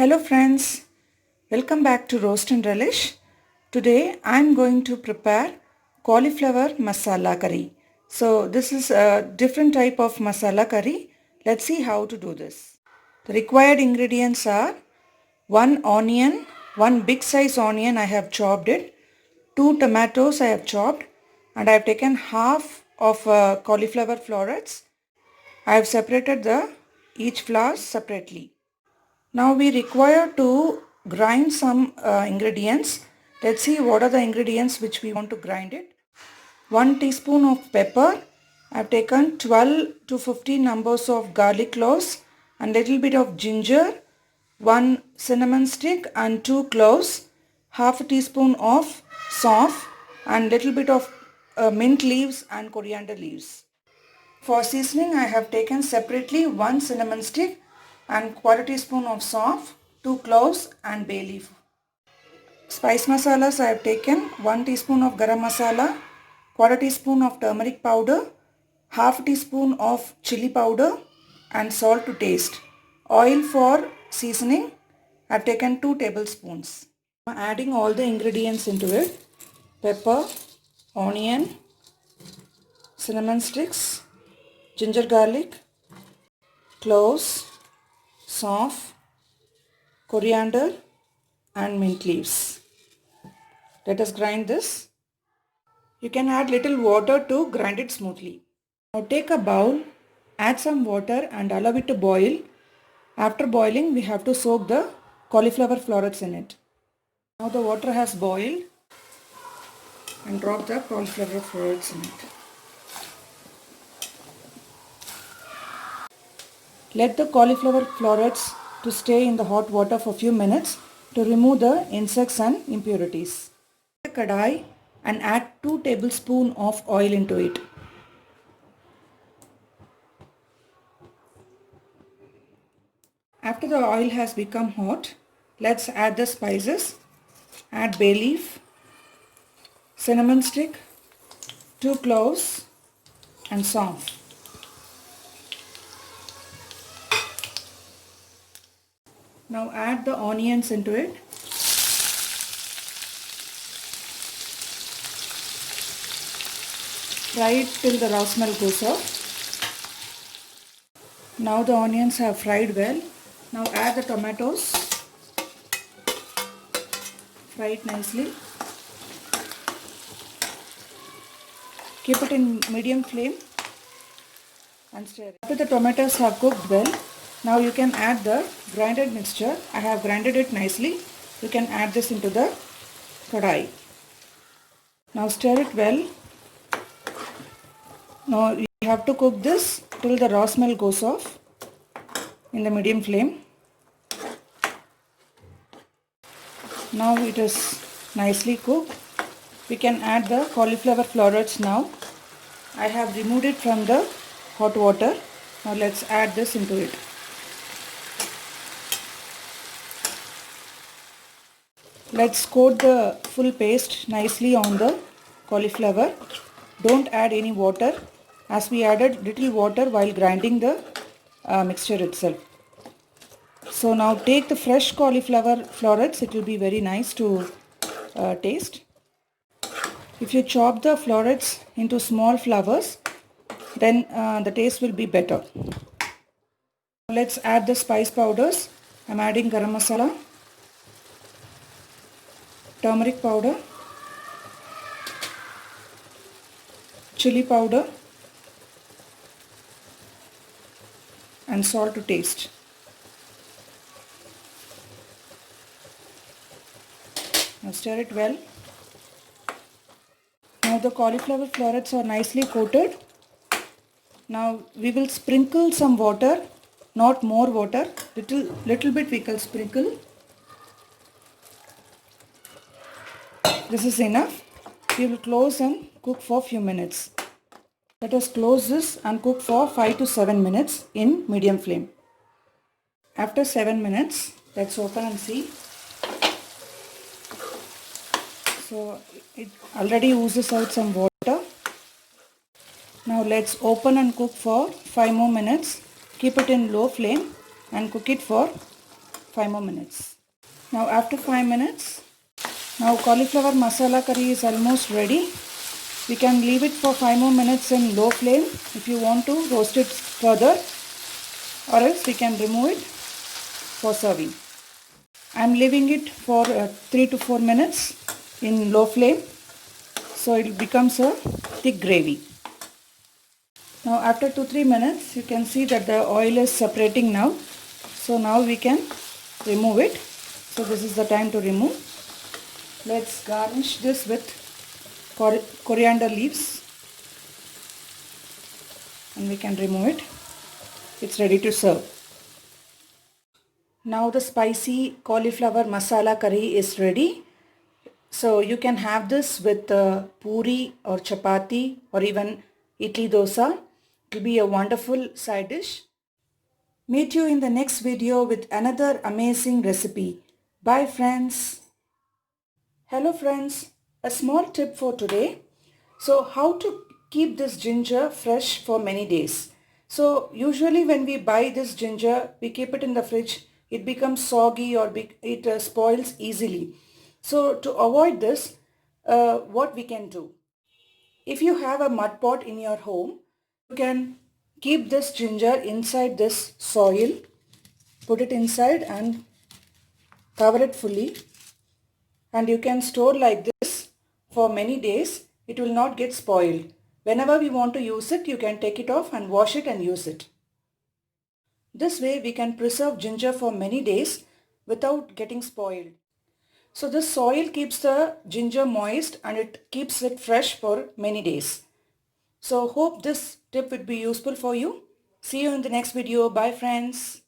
Hello friends, welcome back to Roast and Relish. Today I am going to prepare cauliflower masala curry. So this is a different type of masala curry. Let's see how to do this. The required ingredients are 1 onion, 1 big size onion I have chopped it, 2 tomatoes I have chopped, and I have taken half of cauliflower florets. I have separated each flower separately. Now we require to grind some ingredients. Let's see what are the ingredients which we want to grind it. 1 teaspoon of pepper. I have taken 12 to 15 numbers of garlic cloves and little bit of ginger, 1 cinnamon stick and 2 cloves, half a teaspoon of sauce and little bit of mint leaves and coriander leaves. For seasoning, I have taken separately 1 cinnamon stick and quarter teaspoon of sauce, 2 cloves and bay leaf. Spice masalas, I have taken 1 teaspoon of garam masala, quarter teaspoon of turmeric powder, half teaspoon of chili powder and salt to taste. Oil for seasoning, I have taken 2 tablespoons. Adding all the ingredients into it: pepper, onion, cinnamon sticks, ginger garlic, cloves, sauce, coriander and mint leaves. Let us grind this. You can add little water to grind it smoothly. Now take a bowl, add some water and allow it to boil. After boiling, we have to soak the cauliflower florets in it. Now the water has boiled and drop the cauliflower florets in it. Let the cauliflower florets to stay in the hot water for a few minutes to remove the insects and impurities. Take a kadai and add 2 tablespoons of oil into it. After the oil has become hot, let's add the spices. Add bay leaf, cinnamon stick, 2 cloves and sauce. Now add the onions into it. Fry it till the raw smell goes off. Now the onions have fried well. Now add the tomatoes. Fry it nicely. Keep it in medium flame and stir. After the tomatoes have cooked well, now you can add the grinded mixture. I have grinded it nicely. You can add this into the kadai. Now stir it well. Now you have to cook this till the raw smell goes off in the medium flame. Now it is nicely cooked. We can add the cauliflower florets now. I have removed it from the hot water. Now let's add this into it. Let's coat the full paste nicely on the cauliflower. Don't add any water as we added little water while grinding the mixture itself. So now take the fresh cauliflower florets. It will be very nice to taste. If you chop the florets into small flowers, then the taste will be better. Let's add the spice powders. I'm adding garam masala, turmeric powder, chili powder and salt to taste. Now stir it well. Now the cauliflower florets are nicely coated. Now we will sprinkle some water, not more water, little bit we can sprinkle. This is enough. We will close and cook for a few minutes. Let us close this and cook for 5 to 7 minutes in medium flame. After 7 minutes, let's open and see. So it already oozes out some water. Now let's open and cook for 5 more minutes. Keep it in low flame and cook it for 5 more minutes. Now after 5 minutes, now cauliflower masala curry is almost ready. We can leave it for 5 more minutes in low flame if you want to roast it further, or else we can remove it for serving. I am leaving it for 3 to 4 minutes in low flame, so it becomes a thick gravy. Now after 2-3 minutes, you can see that the oil is separating now. So now we can remove it. So this is the time to remove. Let's garnish this with coriander leaves and we can remove it. It's ready to serve. Now the spicy cauliflower masala curry is ready. So you can have this with puri or chapati or even idli dosa. It will be a wonderful side dish. Meet you in the next video with another amazing recipe. Bye friends. Hello friends. A small tip for today. So how to keep this ginger fresh for many days. So usually when we buy this ginger, we keep it in the fridge. It becomes soggy or it spoils easily. So to avoid this, what we can do? If you have a mud pot in your home, you can keep this ginger inside this soil, put it inside and cover it fully, and you can store like this for many days. It will not get spoiled. Whenever we want to use it, you can take it off and wash it and use it. This way we can preserve ginger for many days without getting spoiled. So this soil keeps the ginger moist and it keeps it fresh for many days. So hope this tip would be useful for you. See you in the next video. Bye friends.